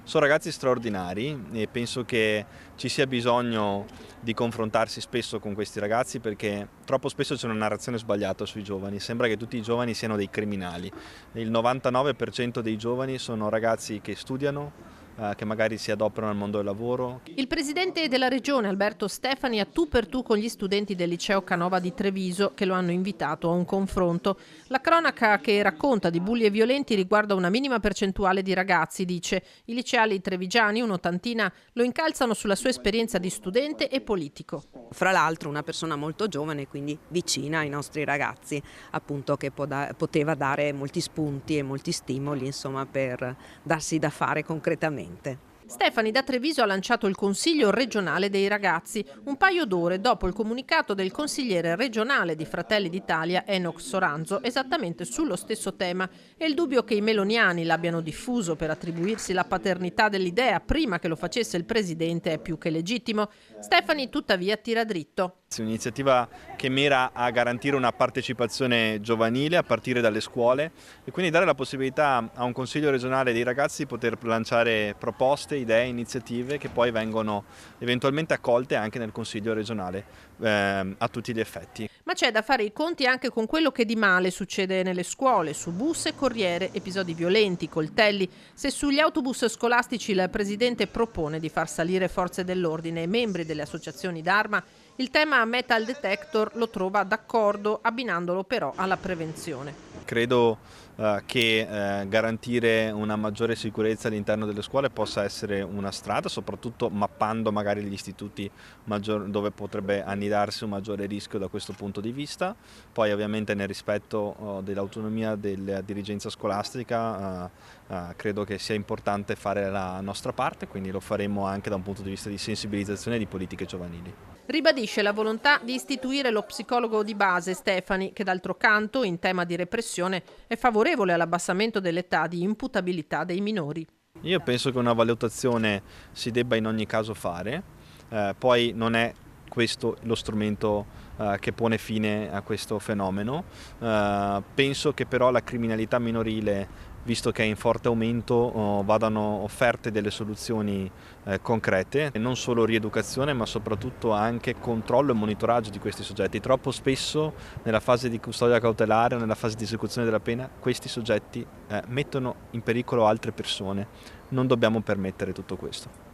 Sono ragazzi straordinari e penso che ci sia bisogno di confrontarsi spesso con questi ragazzi perché troppo spesso c'è una narrazione sbagliata sui giovani, sembra che tutti i giovani siano dei criminali. Il 99% dei giovani sono ragazzi che studiano, che magari si adoperano al mondo del lavoro. Il presidente della regione Alberto Stefani a tu per tu con gli studenti del liceo Canova di Treviso che lo hanno invitato a un confronto. La cronaca che racconta di bulli e violenti riguarda una minima percentuale di ragazzi, dice. I liceali trevigiani, un'ottantina, lo incalzano sulla sua esperienza di studente e politico. Fra l'altro una persona molto giovane, quindi vicina ai nostri ragazzi, appunto, che poteva dare molti spunti e molti stimoli, insomma, per darsi da fare concretamente. Stefani da Treviso ha lanciato il Consiglio regionale dei ragazzi, un paio d'ore dopo il comunicato del consigliere regionale di Fratelli d'Italia Enoch Soranzo, esattamente sullo stesso tema, e il dubbio che i meloniani l'abbiano diffuso per attribuirsi la paternità dell'idea prima che lo facesse il presidente è più che legittimo. Stefani tuttavia tira dritto. È un'iniziativa che mira a garantire una partecipazione giovanile a partire dalle scuole e quindi dare la possibilità a un Consiglio regionale dei ragazzi di poter lanciare proposte, idee, iniziative che poi vengono eventualmente accolte anche nel Consiglio regionale a tutti gli effetti. Ma c'è da fare i conti anche con quello che di male succede nelle scuole, su bus e corriere, episodi violenti, coltelli. Se sugli autobus scolastici il presidente propone di far salire forze dell'ordine e membri delle associazioni d'arma, il tema metal detector lo trova d'accordo, abbinandolo però alla prevenzione. Credo che garantire una maggiore sicurezza all'interno delle scuole possa essere una strada, soprattutto mappando magari gli istituti dove potrebbe annidarsi un maggiore rischio da questo punto di vista. Poi ovviamente nel rispetto dell'autonomia della dirigenza scolastica credo che sia importante fare la nostra parte, quindi lo faremo anche da un punto di vista di sensibilizzazione e di politiche giovanili. Ribadisce la volontà di istituire lo psicologo di base Stefani, che d'altro canto, in tema di repressione, è favorevole all'abbassamento dell'età di imputabilità dei minori. Io penso che una valutazione si debba in ogni caso fare, poi non è questo lo strumento che pone fine a questo fenomeno. Penso che però la criminalità minorile, visto che è in forte aumento, vadano offerte delle soluzioni concrete, non solo rieducazione ma soprattutto anche controllo e monitoraggio di questi soggetti. Troppo spesso nella fase di custodia cautelare o nella fase di esecuzione della pena questi soggetti mettono in pericolo altre persone. Non dobbiamo permettere tutto questo.